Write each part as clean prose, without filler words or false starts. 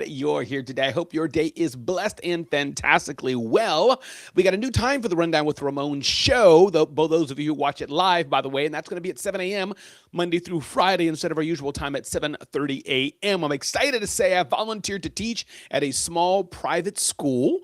glad you're here today. I hope your day is blessed and fantastically well. We got a new time for the Rundown with Ramon show, both those of you who watch it live, by the way, and that's going to be at 7 a.m. Monday through Friday instead of our usual time at 7:30 a.m. I'm excited to say I volunteered to teach at a small private school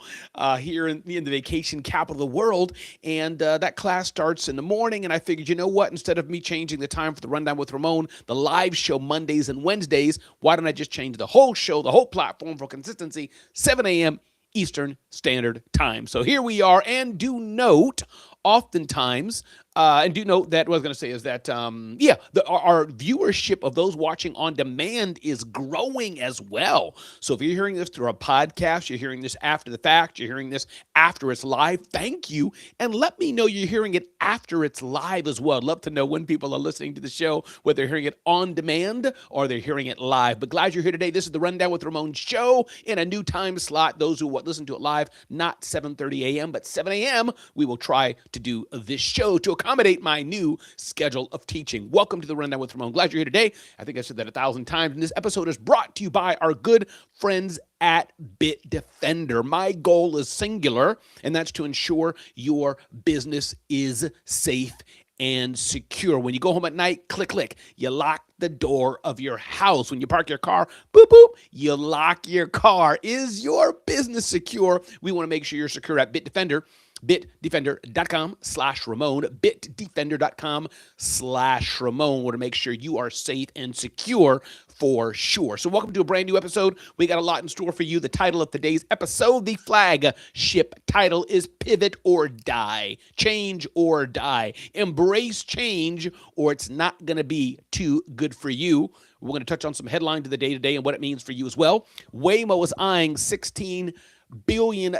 here in the vacation capital of the world, and that class starts in the morning, and I figured, you know what, instead of me changing the time for the Rundown with Ramon, the live show Mondays and Wednesdays, why don't I just change the whole show, the whole platform for consistency, 7 a.m. Eastern Standard Time. So here we are, and do note, oftentimes, and do note that what I was going to say is that, our viewership of those watching on demand is growing as well. So if you're hearing this through a podcast, you're hearing this after the fact, you're hearing this after it's live, thank you. And let me know you're hearing it after it's live as well. I'd love to know when people are listening to the show, whether they're hearing it on demand or they're hearing it live. But glad you're here today. This is the Rundown with Ramon show in a new time slot. Those who listen to it live, not 7:30 a.m., but 7 a.m., we will try to do this show to accommodate my new schedule of teaching. Welcome to the Rundown with Ramon. Glad you're here today. I think I said that 1,000 times. And this episode is brought to you by our good friends at Bitdefender. My goal is singular, and that's to ensure your business is safe and secure. When you go home at night, click, click. You lock the door of your house. When you park your car, boop, boop, you lock your car. Is your business secure? We want to make sure you're secure at Bitdefender. Bitdefender.com/Ramon, bitdefender.com/Ramon. Want to make sure you are safe and secure for sure. So welcome to a brand new episode. We got a lot in store for you. The title of today's episode, the flagship title is Pivot or Die. Change or die. Embrace change or it's not going to be too good for you. We're going to touch on some headlines of the day today and what it means for you as well. Waymo is eyeing $16 billion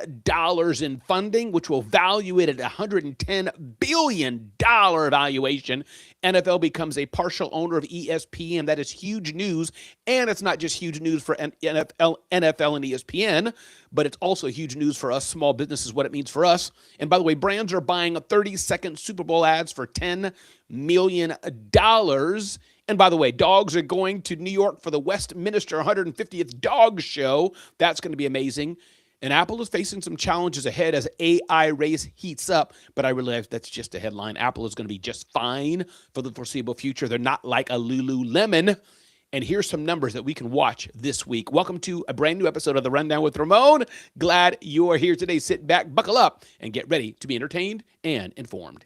in funding, which will value it at $110 billion valuation. NFL becomes a partial owner of ESPN. That is huge news. And it's not just huge news for NFL and ESPN, but it's also huge news for us small businesses, what it means for us. And by the way, brands are buying 30-second Super Bowl ads for $10 million. And by the way, dogs are going to New York for the Westminster 150th Dog Show. That's going to be amazing. And Apple is facing some challenges ahead as AI race heats up, but I realize that's just a headline. Apple is going to be just fine for the foreseeable future. They're not like a Lululemon. And here's some numbers that we can watch this week. Welcome to a brand new episode of The Rundown with Ramon. Glad you are here today. Sit back, buckle up, and get ready to be entertained and informed.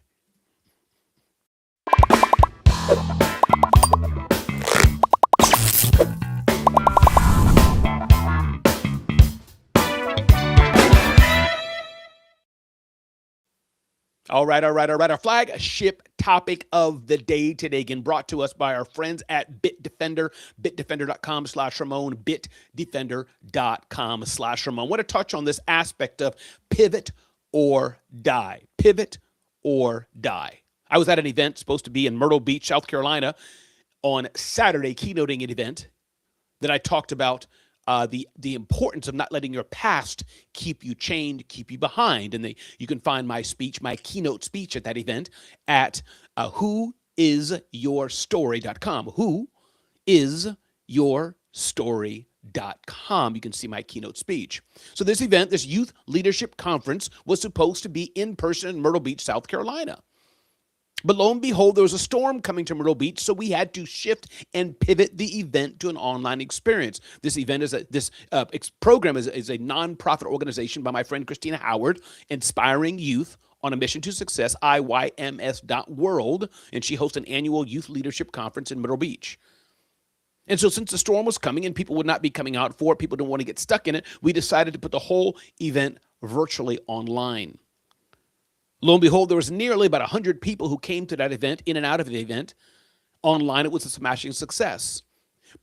All right. Our flagship topic of the day today, again, brought to us by our friends at Bitdefender, bitdefender.com/Ramon, bitdefender.com/Ramon. I want to touch on this aspect of pivot or die. Pivot or die. I was at an event supposed to be in Myrtle Beach, South Carolina on Saturday, keynoting an event that I talked about the importance of not letting your past keep you chained, keep you behind. And you can find my speech, my keynote speech at that event at whoisyourstory.com. Whoisyourstory.com. You can see my keynote speech. So this event, this youth leadership conference, was supposed to be in person in Myrtle Beach, South Carolina. But lo and behold, there was a storm coming to Myrtle Beach, so we had to shift and pivot the event to an online experience. This event program is a nonprofit organization by my friend Christina Howard, inspiring youth on a mission to success, IYMS.world, and she hosts an annual youth leadership conference in Myrtle Beach. And so since the storm was coming and people would not be coming out for it, people didn't want to get stuck in it, we decided to put the whole event virtually online. Lo and behold, there was nearly about 100 people who came to that event, in and out of the event. Online, it was a smashing success.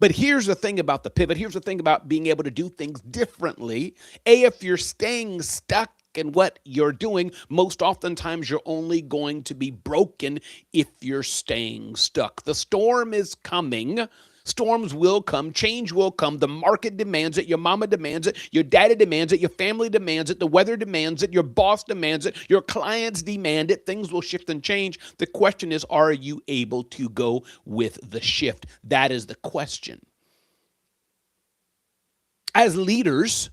But here's the thing about the pivot. Here's the thing about being able to do things differently. If you're staying stuck in what you're doing, most oftentimes you're only going to be broken if you're staying stuck. The storm is coming. Storms will come, change will come, the market demands it, your mama demands it, your daddy demands it, your family demands it, the weather demands it, your boss demands it, your clients demand it, things will shift and change. The question is, are you able to go with the shift? That is the question. As leaders,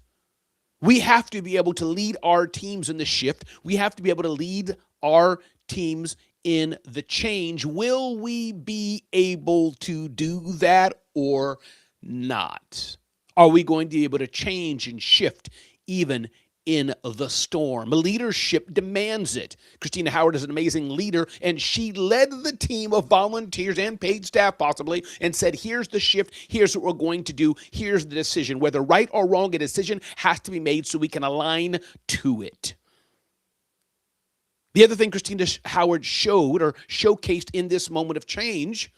we have to be able to lead our teams in the shift. We have to be able to lead our teams in the change. Will we be able to do that or not? Are we going to be able to change and shift even in the storm? Leadership demands it. Christina Howard is an amazing leader, and she led the team of volunteers and paid staff possibly and said, here's the shift, here's what we're going to do, here's the decision. Whether right or wrong, a decision has to be made so we can align to it. The other thing Christina Howard showed or showcased in this moment of change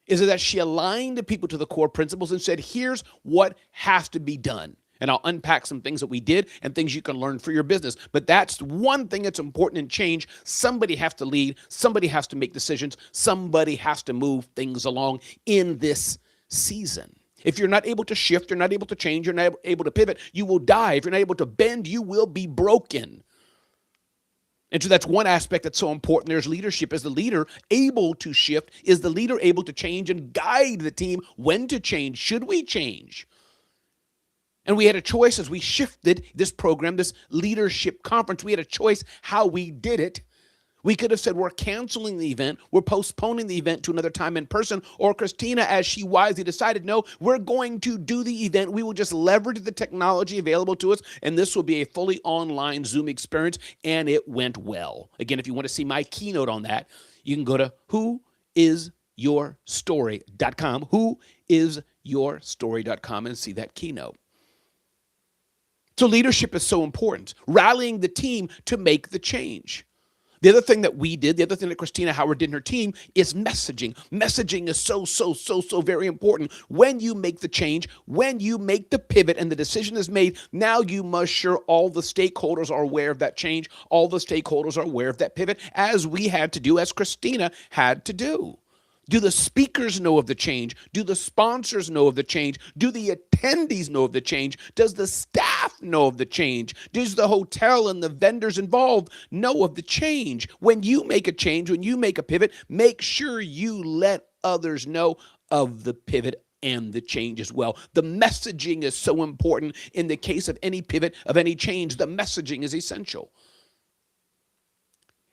is that she aligned the people to the core principles and said, here's what has to be done. And I'll unpack some things that we did and things you can learn for your business. But that's one thing that's important in change. Somebody has to lead. Somebody has to make decisions. Somebody has to move things along in this season. If you're not able to shift, you're not able to change, you're not able to pivot, you will die. If you're not able to bend, you will be broken. And so that's one aspect that's so important. There's leadership. Is the leader able to shift? Is the leader able to change and guide the team when to change? Should we change? And we had a choice as we shifted this program, this leadership conference. We had a choice how we did it. We could have said we're canceling the event, we're postponing the event to another time in person, or Christina, as she wisely decided, no, we're going to do the event. We will just leverage the technology available to us, and this will be a fully online Zoom experience, and it went well. Again, if you want to see my keynote on that, you can go to whoisyourstory.com, whoisyourstory.com, and see that keynote. So leadership is so important, rallying the team to make the change. The other thing that we did, the other thing that Christina Howard did in her team is messaging. Messaging is so very important. When you make the change, when you make the pivot and the decision is made, now you must sure all the stakeholders are aware of that change. All the stakeholders are aware of that pivot, as we had to do, as Christina had to do. Do the speakers know of the change? Do the sponsors know of the change? Do the attendees know of the change? Does the staff know of the change? Does the hotel and the vendors involved know of the change? When you make a change, when you make a pivot, make sure you let others know of the pivot and the change as well. The messaging is so important in the case of any pivot, of any change. The messaging is essential.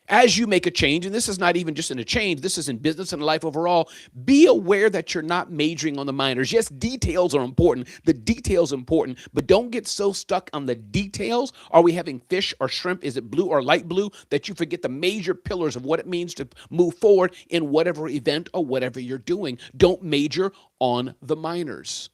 As you make a change, and this is not even just in a change, this is in business and life overall, be aware that you're not majoring on the minors. Yes, details are important. The details are important, but don't get so stuck on the details. Are we having fish or shrimp? Is it blue or light blue? That you forget the major pillars of what it means to move forward in whatever event or whatever you're doing. Don't major on the minors.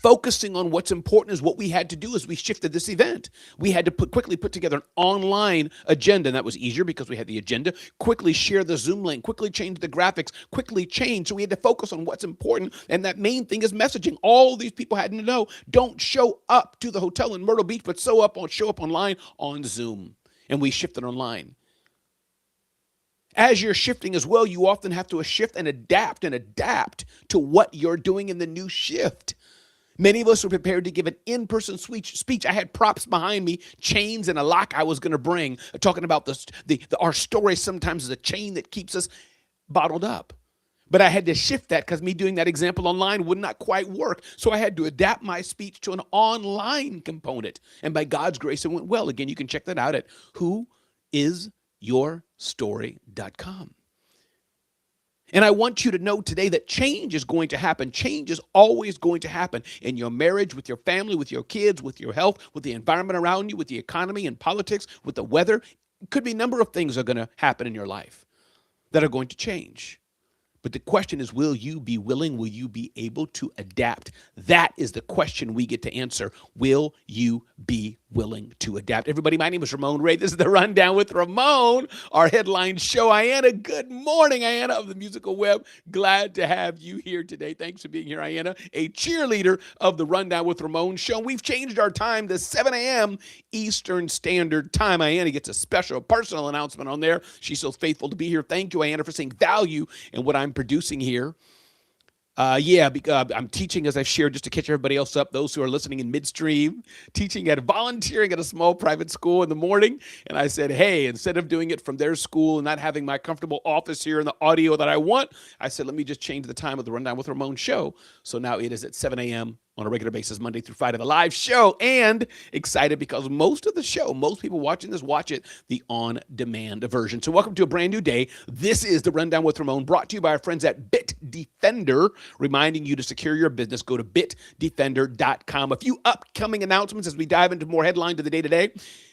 Focusing on what's important is what we had to do as we shifted this event. We had to quickly put together an online agenda, and that was easier because we had the agenda. Quickly share the Zoom link, quickly change the graphics, quickly change. So we had to focus on what's important, and that main thing is messaging. All these people had to know, don't show up to the hotel in Myrtle Beach, but show up online on Zoom. And we shifted online. As you're shifting as well, you often have to shift and adapt to what you're doing in the new shift. Many of us were prepared to give an in-person speech. I had props behind me, chains and a lock I was going to bring, talking about our story sometimes is a chain that keeps us bottled up. But I had to shift that because me doing that example online would not quite work. So I had to adapt my speech to an online component. And by God's grace, it went well. Again, you can check that out at whoisyourstory.com. And I want you to know today that change is going to happen. Change is always going to happen in your marriage, with your family, with your kids, with your health, with the environment around you, with the economy and politics, with the weather. It could be a number of things that are going to happen in your life that are going to change. But the question is, will you be willing? Will you be able to adapt? That is the question we get to answer. Will you be willing to adapt? Everybody, my name is Ramon Ray. This is The Rundown with Ramon, our headline show. Ayanna, good morning, Ayanna of the Musical Web. Glad to have you here today. Thanks for being here, Ayanna, a cheerleader of The Rundown with Ramon show. We've changed our time to 7 a.m. Eastern Standard Time. Ayanna gets a special personal announcement on there. She's so faithful to be here. Thank you, Ayanna, for seeing value in what I'm producing here. I'm teaching, as I've shared, just to catch everybody else up, those who are listening in midstream, volunteering at a small private school in the morning. And I said, hey, instead of doing it from their school and not having my comfortable office here and the audio that I want, I said, let me just change the time of the Rundown with Ramon show. So now it is at 7 a.m. on a regular basis, Monday through Friday, the live show, and excited because most of the show, most people watching this watch it the on-demand version. So welcome to a brand new day. This is the Rundown with Ramon, brought to you by our friends at Bitdefender, reminding you to secure your business. Go to bitdefender.com. A few upcoming announcements as we dive into more headlines of the day today.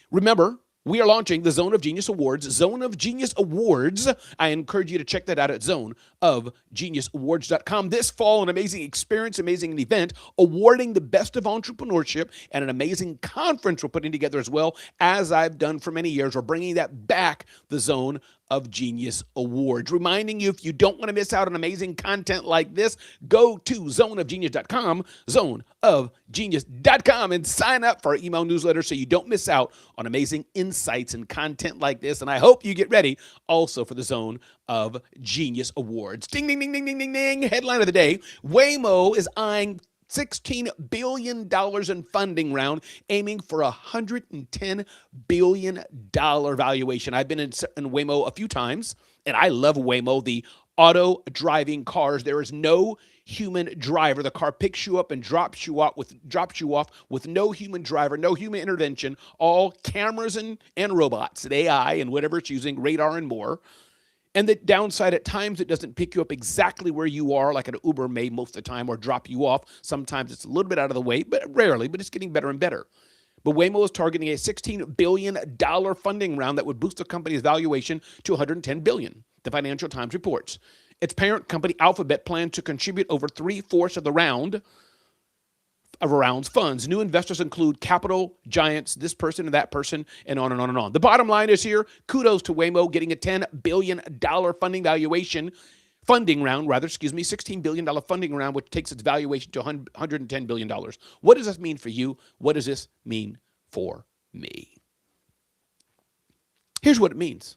Remember, we are launching the Zone of Genius Awards. Zone of Genius Awards. I encourage you to check that out at zoneofgeniusawards.com. This fall, an amazing experience, amazing event, awarding the best of entrepreneurship, and an amazing conference we're putting together as well, as I've done for many years. We're bringing that back, the Zone of Genius Awards. Reminding you, if you don't want to miss out on amazing content like this, go to zoneofgenius.com, zoneofgenius.com, and sign up for our email newsletter so you don't miss out on amazing insights and content like this. And I hope you get ready also for the Zone of Genius Awards. Ding, ding, ding, ding, ding, ding, ding. Headline of the day, Waymo is eyeing $16 billion in funding round, aiming for a $110 billion valuation. I've been in Waymo a few times, and I love Waymo, the auto-driving cars. There is no human driver. The car picks you up and drops you off with no human driver, no human intervention, all cameras and robots, and AI and whatever it's using, radar and more. And the downside, at times, it doesn't pick you up exactly where you are, like an Uber may most of the time, or drop you off. Sometimes it's a little bit out of the way, but rarely, but it's getting better and better. But Waymo is targeting a $16 billion funding round that would boost the company's valuation to $110 billion, the Financial Times reports. Its parent company, Alphabet, plans to contribute over 3/4 of the round's funds. New investors include capital giants, this person and that person, and on and on and on. The bottom line is here, kudos to Waymo getting a $10 billion funding round, $16 billion funding round, which takes its valuation to $110 billion. What does this mean for you? What does this mean for me? Here's what it means.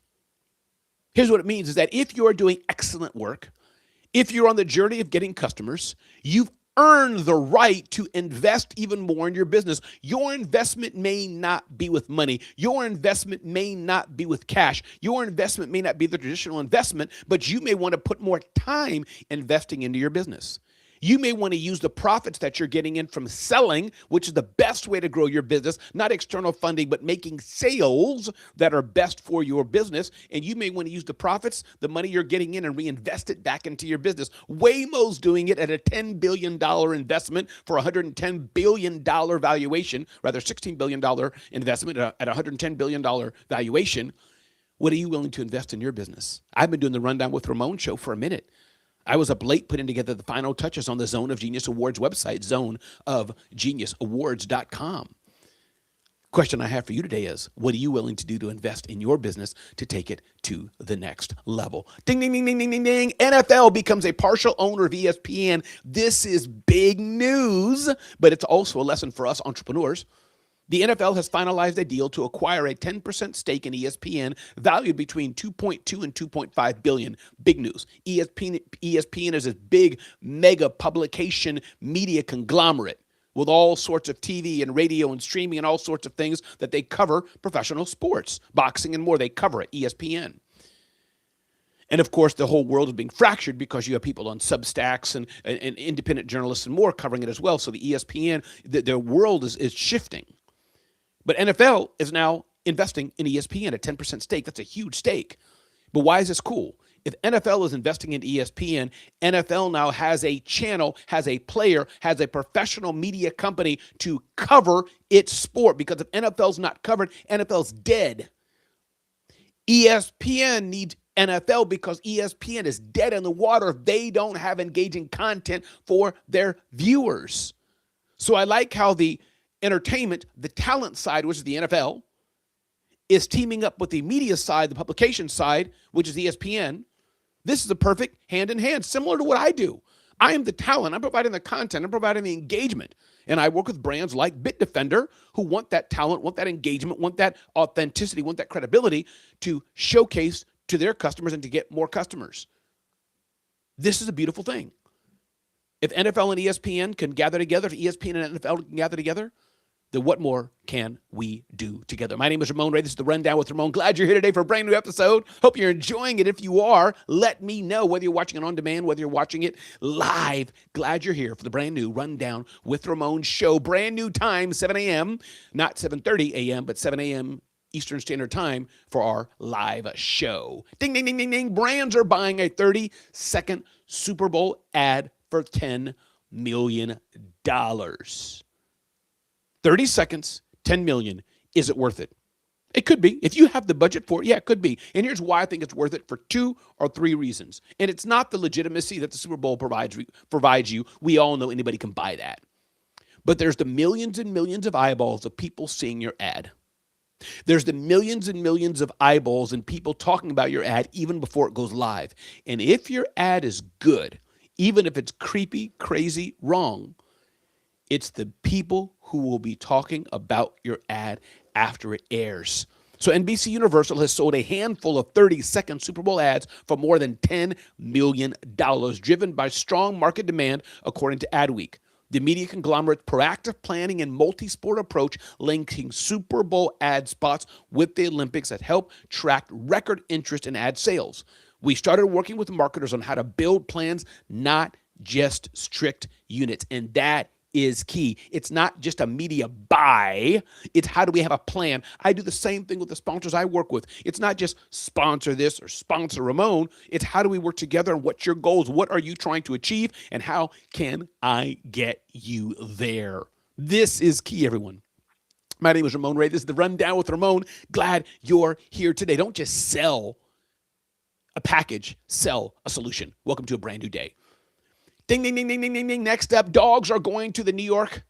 Here's what it means is that if you're doing excellent work, if you're on the journey of getting customers, you've earn the right to invest even more in your business. Your investment may not be with money. Your investment may not be with cash. Your investment may not be the traditional investment, but you may want to put more time investing into your business. You may want to use the profits that you're getting in from selling, which is the best way to grow your business, not external funding, but making sales that are best for your business. And you may want to use the profits, the money you're getting in, and reinvest it back into your business. Waymo's doing it at a $10 billion investment for a $110 billion valuation, rather $16 billion investment at a $110 billion valuation. What are you willing to invest in your business? I've been doing the Rundown with Ramon show for a minute. I was up late putting together the final touches on the Zone of Genius Awards website, zoneofgeniusawards.com. Question I have for you today is, what are you willing to do to invest in your business to take it to the next level? Ding, ding, ding, ding, ding, ding, ding. NFL becomes a partial owner of ESPN. This is big news, but it's also a lesson for us entrepreneurs. The NFL has finalized a deal to acquire a 10% stake in ESPN, valued between $2.2 and $2.5 billion. Big news. ESPN is a big mega publication media conglomerate with all sorts of TV and radio and streaming and all sorts of things that they cover, professional sports, boxing and more. They cover at ESPN. And of course, the whole world is being fractured because you have people on Substacks and independent journalists and more covering it as well. So the ESPN, the world is shifting. But NFL is now investing in ESPN at 10% stake. That's a huge stake. But why is this cool? If NFL is investing in ESPN, NFL now has a channel, has a player, has a professional media company to cover its sport. Because if NFL's not covered, NFL's dead. ESPN needs NFL because ESPN is dead in the water if they don't have engaging content for their viewers. So I like how the entertainment, the talent side, which is the NFL, is teaming up with the media side, the publication side, which is ESPN. This is a perfect hand-in-hand, similar to what I do. I am the talent. I'm providing the content. I'm providing the engagement. And I work with brands like Bitdefender who want that talent, want that engagement, want that authenticity, want that credibility to showcase to their customers and to get more customers. This is a beautiful thing. If NFL and ESPN can gather together, if ESPN and NFL can gather together, then what more can we do together? My name is Ramon Ray. This is The Rundown with Ramon. Glad you're here today for a brand new episode. Hope you're enjoying it. If you are, let me know whether you're watching it on demand, whether you're watching it live. Glad you're here for the brand new Rundown with Ramon show. Brand new time, 7 a.m., not 7:30 a.m., but 7 a.m. Eastern Standard Time for our live show. Ding, ding, ding, ding, ding. Brands are buying a 30-second Super Bowl ad for $10 million. 30 seconds, 10 million. Is it worth it? It could be. If you have the budget for it, yeah, it could be. And here's why I think it's worth it, for 2 or 3 reasons. And it's not the legitimacy that the Super Bowl provides you. We all know anybody can buy that. But there's the millions and millions of eyeballs of people seeing your ad. There's the millions and millions of eyeballs and people talking about your ad even before it goes live. And if your ad is good, even if it's creepy, crazy, wrong, it's the people who will be talking about your ad after it airs. So NBC Universal has sold a handful of 30-second Super Bowl ads for more than $10 million, driven by strong market demand, according to Adweek. The media conglomerate's proactive planning and multi-sport approach, linking Super Bowl ad spots with the Olympics, that helped track record interest in ad sales. We started working with marketers on how to build plans, not just strict units, and that is key. It's not just a media buy. It's how do we have a plan? I do the same thing with the sponsors I work with. It's not just sponsor this or sponsor Ramon. It's how do we work together, and what's your goals? What are you trying to achieve? And how can I get you there? This is key, everyone. My name is Ramon Ray. This is The Rundown with Ramon. Glad you're here today. Don't just sell a package, sell a solution. Welcome to a brand new day. Ding, ding, ding, ding, ding, ding, ding. Next up, dogs are going to the New York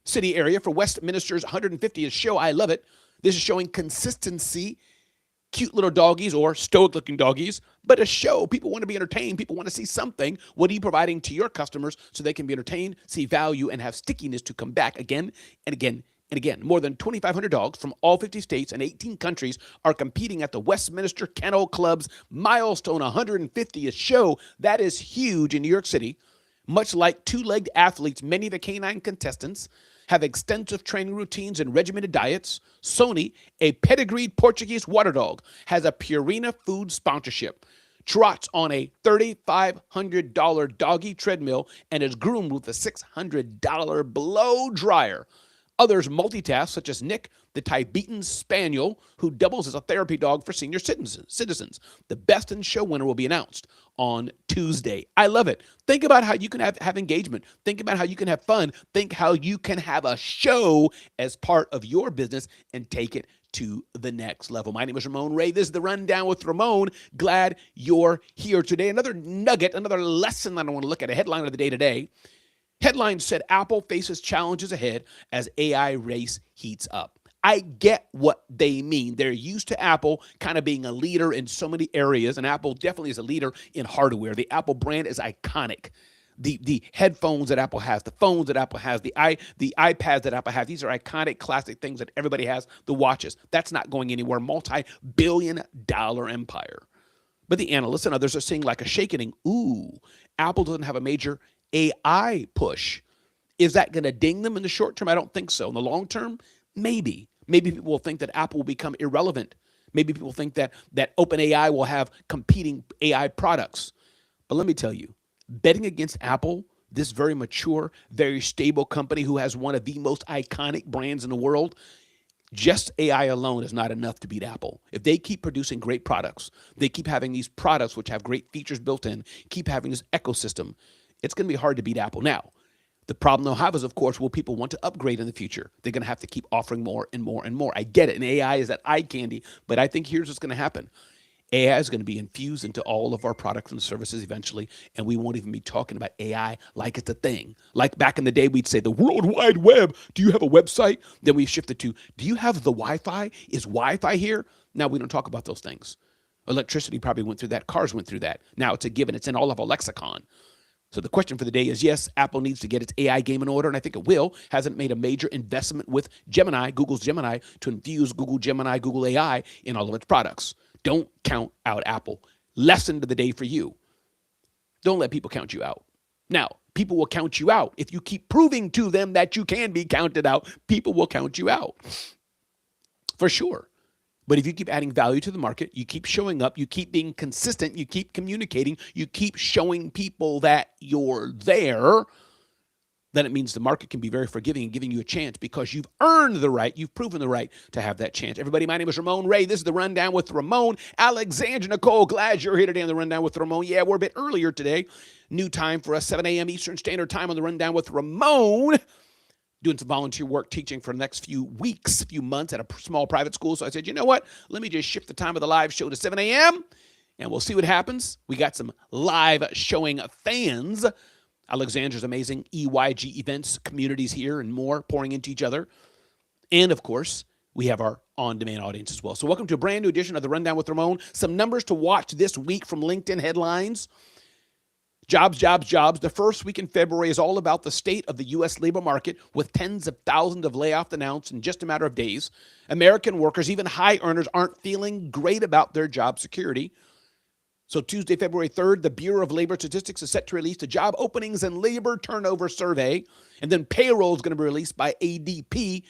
City area for Westminster's 150th show. I love it. This is showing consistency. Cute little doggies, or stoic-looking doggies, but a show. People want to be entertained. People want to see something. What are you providing to your customers so they can be entertained, see value, and have stickiness to come back again and again and again? More than 2,500 dogs from all 50 states and 18 countries are competing at the Westminster Kennel Club's milestone 150th show. That is huge in New York City. Much like two-legged athletes, many of the canine contestants have extensive training routines and regimented diets. Sony, a pedigreed Portuguese water dog, has a Purina food sponsorship, trots on a $3,500 doggy treadmill, and is groomed with a $600 blow dryer. Others multitask, such as Nick, the Tibetan Spaniel, who doubles as a therapy dog for senior citizens. The Best in Show winner will be announced on Tuesday. I love it. Think about how you can have engagement. Think about how you can have fun. Think how you can have a show as part of your business and take it to the next level. My name is Ramon Ray. This is The Rundown with Ramon. Glad you're here today. Another nugget, another lesson that I want to look at, a headline of the day today. Headline said Apple faces challenges ahead as AI race heats up. I get what they mean. They're used to Apple kind of being a leader in so many areas, and Apple definitely is a leader in hardware. The Apple brand is iconic. The headphones that Apple has, the phones that Apple has, the iPads that Apple has, these are iconic, classic things that everybody has. The watches, that's not going anywhere. Multi-billion-dollar empire. But the analysts and others are seeing like a shakening. Ooh, Apple doesn't have a major AI push. Is that going to ding them in the short term? I don't think so. In the long term, maybe. Maybe people will think that Apple will become irrelevant. Maybe people think that OpenAI will have competing AI products. But let me tell you, betting against Apple, this very mature, very stable company who has one of the most iconic brands in the world, just AI alone is not enough to beat Apple. If they keep producing great products, they keep having these products which have great features built in, keep having this ecosystem, it's going to be hard to beat Apple. Now, the problem they'll have is, of course, will people want to upgrade in the future? They're going to have to keep offering more and more and more. I get it. And AI is that eye candy. But I think here's what's going to happen. AI is going to be infused into all of our products and services eventually. And we won't even be talking about AI like it's a thing. Like back in the day, we'd say the World Wide Web. Do you have a website? Then we shifted to, do you have the Wi-Fi? Is Wi-Fi here? Now we don't talk about those things. Electricity probably went through that. Cars went through that. Now it's a given. It's in all of our lexicon. So the question for the day is, yes, Apple needs to get its AI game in order, and I think it will. Hasn't made a major investment with Gemini, Google's Gemini, to infuse Google Gemini, Google AI in all of its products. Don't count out Apple. Lesson to the day for you. Don't let people count you out. Now, people will count you out. If you keep proving to them that you can be counted out, people will count you out. For sure. But if you keep adding value to the market, you keep showing up, you keep being consistent, you keep communicating, you keep showing people that you're there, then it means the market can be very forgiving and giving you a chance because you've earned the right, you've proven the right to have that chance. Everybody, my name is Ramon Ray. This is the Rundown with Ramon. Alexandra Nicole, glad you're here today on the Rundown with Ramon. Yeah, we're a bit earlier today. New time for us, 7 a.m. Eastern Standard Time on the Rundown with Ramon. Doing some volunteer work teaching for the next few months at a small private school. So I said, you know what? Let me just shift the time of the live show to 7 a.m. and we'll see what happens. We got some live showing fans. Alexandra's amazing EYG events, communities here, and more pouring into each other. And, of course, we have our on-demand audience as well. So welcome to a brand new edition of the Rundown with Ramon. Some numbers to watch this week from LinkedIn headlines. Jobs, jobs, jobs. The first week in February is all about the state of the U.S. labor market with tens of thousands of layoffs announced in just a matter of days. American workers, even high earners, aren't feeling great about their job security. So Tuesday, February 3rd, the Bureau of Labor Statistics is set to release the job openings and labor turnover survey. And then payroll is going to be released by ADP,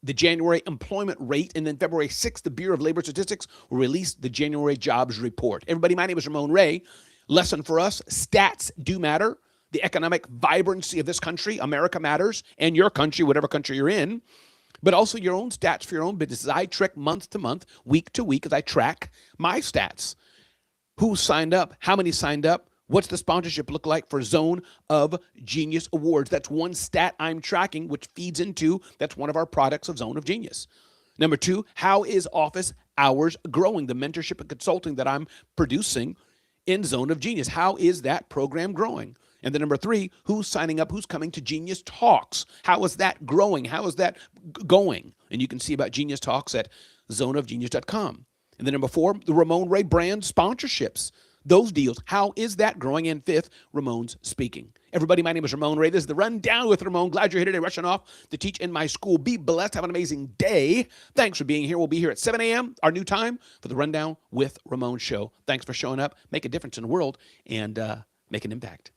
the January employment rate. And then February 6th, the Bureau of Labor Statistics will release the January jobs report. Everybody, my name is Ramon Ray. Lesson for us, stats do matter. The economic vibrancy of this country, America matters, and your country, whatever country you're in. But also your own stats for your own businesses. I track month to month, week to week, as I track my stats. Who signed up? How many signed up? What's the sponsorship look like for Zone of Genius Awards? That's one stat I'm tracking, which feeds into, that's one of our products of Zone of Genius. Number two, how is office hours growing? The mentorship and consulting that I'm producing in Zone of Genius. How is that program growing? And then number three, who's signing up? Who's coming to Genius Talks? How is that growing? How is that going? And you can see about Genius Talks at zoneofgenius.com. And then number four, the Ramon Ray brand sponsorships. Those deals, how is that growing? And fifth, Ramon's speaking. Everybody, my name is Ramon Ray. This is the Rundown with Ramon. Glad you're here today, rushing off to teach in my school. Be blessed. Have an amazing day. Thanks for being here. We'll be here at 7 a.m., our new time, for the Rundown with Ramon show. Thanks for showing up. Make a difference in the world and make an impact.